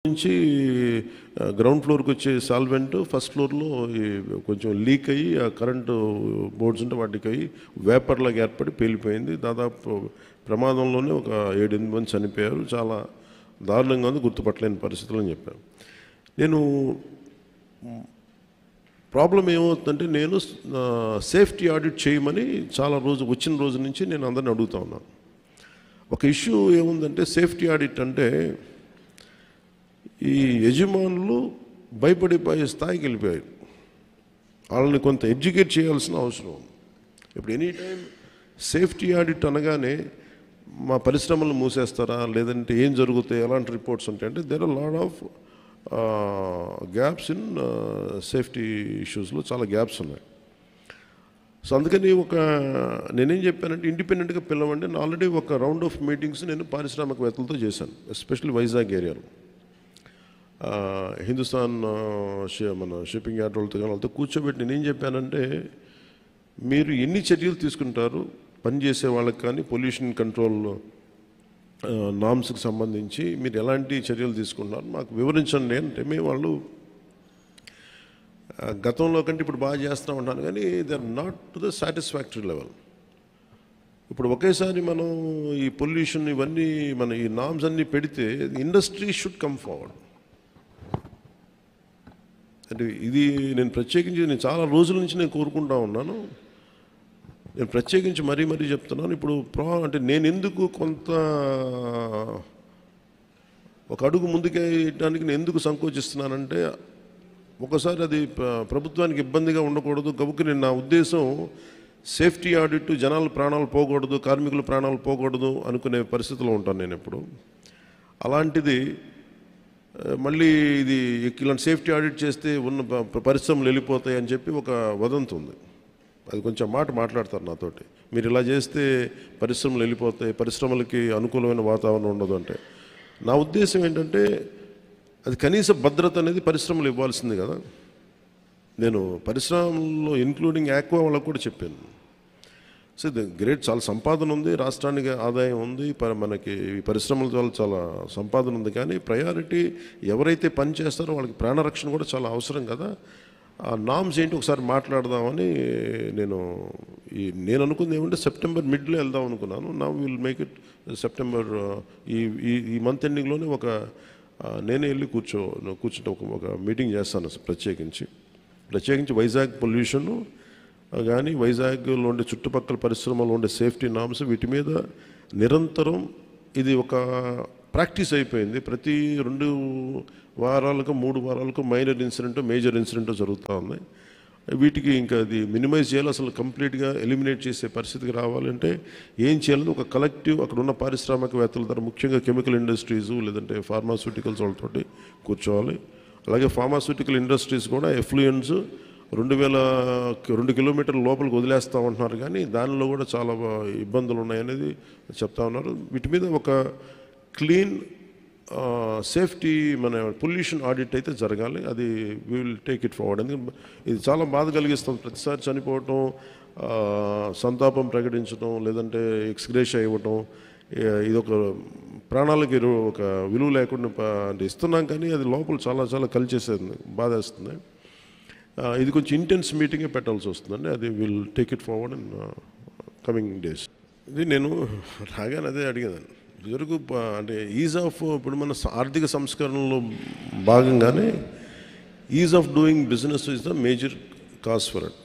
నుంచి గ్రౌండ్ ఫ్లోర్కి వచ్చే సాల్వెంట్ ఫస్ట్ ఫ్లోర్లో కొంచెం లీక్ అయ్యి ఆ కరెంటు బోర్డ్స్ ఉంటే వాటికి అయ్యి వేపర్లాగా ఏర్పడి పేలిపోయింది. దాదాపు ప్రమాదంలోనే ఒక 7-8 మంది చనిపోయారు. చాలా దారుణంగా ఉంది, గుర్తుపట్టలేని పరిస్థితులు అని చెప్పాను. నేను ప్రాబ్లం ఏమవుతుందంటే, నేను సేఫ్టీ ఆడిట్ చేయమని వచ్చిన రోజు నుంచి నేను అందరిని అడుగుతా ఉన్నాను. ఒక ఇష్యూ ఏముందంటే, సేఫ్టీ ఆడిట్ అంటే ఈ యజమానులు భయపడిపోయే స్థాయికి వెళ్ళిపోయారు. వాళ్ళని కొంత ఎడ్యుకేట్ చేయాల్సిన అవసరం ఉంది. ఇప్పుడు ఎనీ టైం సేఫ్టీ ఆడిట్ అనగానే మా పరిశ్రమలు మూసేస్తారా, లేదంటే ఏం జరుగుతాయి, ఎలాంటి రిపోర్ట్స్ ఉంటాయంటే there are lot of gaps in safety ఇష్యూస్లో చాలా గ్యాప్స్ ఉన్నాయి. సో అందుకని నేనేం చెప్పానంటే, ఇండిపెండెంట్గా పిలవండి. నేను ఆల్రెడీ ఒక రౌండ్ ఆఫ్ మీటింగ్స్ నేను పారిశ్రామికవేత్తలతో చేశాను, ఎస్పెషల్లీ వైజాగ్ ఏరియాలో. హిందుస్థాన్ మన షిప్పింగ్ యార్డ్ వాళ్ళతో కూర్చోబెట్టి నేనేం చెప్పానంటే, మీరు ఎన్ని చర్యలు తీసుకుంటారు పనిచేసే వాళ్ళకి కానీ పొల్యూషన్ కంట్రోల్ నామ్స్కి సంబంధించి మీరు ఎలాంటి చర్యలు తీసుకున్నారు మాకు వివరించండి అంటే, వాళ్ళు గతంలో కంటే ఇప్పుడు బాగా చేస్తూ ఉంటాను, కానీ they are not to the satisfactory level. ఇప్పుడు ఒకేసారి మనం ఈ పొల్యూషన్ ఇవన్నీ మన ఈ నామ్స్ అన్నీ పెడితే ఇండస్ట్రీ షుడ్ కమ్ ఫార్వర్డ్. అంటే ఇది నేను చాలా రోజుల నుంచి నేను కోరుకుంటా ఉన్నాను. నేను ప్రత్యేకించి మరీ చెప్తున్నాను. ఇప్పుడు అంటే నేను ఎందుకు ఒక అడుగు ముందుకేయడానికి నేను ఎందుకు సంకోచిస్తున్నానంటే, ఒకసారి అది ప్రభుత్వానికి ఇబ్బందిగా ఉండకూడదు గబుక్కి నా ఉద్దేశం సేఫ్టీ ఆడిట్, జనాల ప్రాణాలు పోకూడదు, కార్మికుల ప్రాణాలు పోకూడదు అనుకునే పరిస్థితిలో ఉంటాను నేను ఎప్పుడు. అలాంటిది మళ్ళీ ఇలాంటి సేఫ్టీ ఆడిట్ చేస్తే ఉన్న పరిశ్రమలు వెళ్ళిపోతాయి అని చెప్పి ఒక వదంతి ఉంది. అది కొంచెం మాట్లాడతారు నాతోటి, మీరు ఇలా చేస్తే పరిశ్రమలు వెళ్ళిపోతాయి, పరిశ్రమలకి అనుకూలమైన వాతావరణం ఉండదు అంటే. నా ఉద్దేశం ఏంటంటే, అది కనీస భద్రత అనేది పరిశ్రమలు ఇవ్వాల్సింది కదా. నేను పరిశ్రమల్లో ఇంక్లూడింగ్ ఆక్వా వాళ్ళకు కూడా చెప్పాను. సో గ్రేట్, చాలా సంపాదన ఉంది, రాష్ట్రానికి ఆదాయం ఉంది, మనకి ఈ పరిశ్రమల వల్ల చాలా సంపాదన ఉంది. కానీ ప్రయారిటీ ఎవరైతే పని చేస్తారో వాళ్ళకి ప్రాణరక్షణ కూడా చాలా అవసరం కదా. ఆ నామ్స్ ఏంటి ఒకసారి మాట్లాడదామని నేను అనుకుంది ఏమంటే, సెప్టెంబర్ మిడ్లో వెళ్దాం అనుకున్నాను. నా విల్ మేక్ ఇట్ సెప్టెంబర్ ఈ మంత్ ఎండింగ్లోనే నేనే వెళ్ళి కూర్చుంటే ఒక మీటింగ్ చేస్తాను ప్రత్యేకించి వైజాగ్ పొల్యూషను కానీ వైజాగ్లో ఉండే చుట్టుపక్కల పరిశ్రమలో ఉండే సేఫ్టీ నామ్స్, వీటి మీద నిరంతరం ఇది ఒక ప్రాక్టీస్ అయిపోయింది. ప్రతి 2 వారాలకు 3 వారాలకు మైనర్ ఇన్సిడెంట్, మేజర్ ఇన్సిడెంట్ జరుగుతూ ఉన్నాయి. వీటికి ఇంకా అది మినిమైజ్ చేయాలి, అసలు కంప్లీట్గా ఎలిమినేట్ చేసే పరిస్థితికి రావాలంటే ఏం చేయాలని ఒక కలెక్టివ్ అక్కడ ఉన్న పారిశ్రామికవేత్తల ద్వారా, ముఖ్యంగా కెమికల్ ఇండస్ట్రీసు లేదంటే ఫార్మాస్యూటికల్స్ వాళ్ళతోటి కూర్చోవాలి. అలాగే ఫార్మాస్యూటికల్ ఇండస్ట్రీస్ కూడా ఎఫ్లూయెన్స్ 2 కిలోమీటర్ల లోపలికి వదిలేస్తామంటున్నారు, కానీ దానిలో కూడా చాలా ఇబ్బందులు ఉన్నాయనేది చెప్తా ఉన్నారు. వీటి మీద ఒక క్లీన్ సేఫ్టీ మన పొల్యూషన్ ఆడిట్ అయితే జరగాలి. అది we will take it forward. ఎందుకంటే ఇది చాలా బాధ కలిగిస్తుంది. ప్రతిసారి చనిపోవటం, సంతాపం ప్రకటించడం, లేదంటే ఎక్స్గ్రేషియా ఇవ్వటం, ఇది ఒక ప్రాణాలకి ఒక విలువ లేకుండా అంటే ఇస్తున్నాం, కానీ అది లోపల చాలా కలిచేసేది, బాధేస్తుంది. ఇది కొంచెం ఇంటెన్స్ మీటింగే పెట్టాల్సి వస్తుందండి. అది will take it forward in coming days. ఇది నేను రాగానే అదే అడిగేదాన్ని. ఇదివరకు అంటే ఇప్పుడు మన ఆర్థిక సంస్కరణలో భాగంగానే is of doing business is the major cause for it.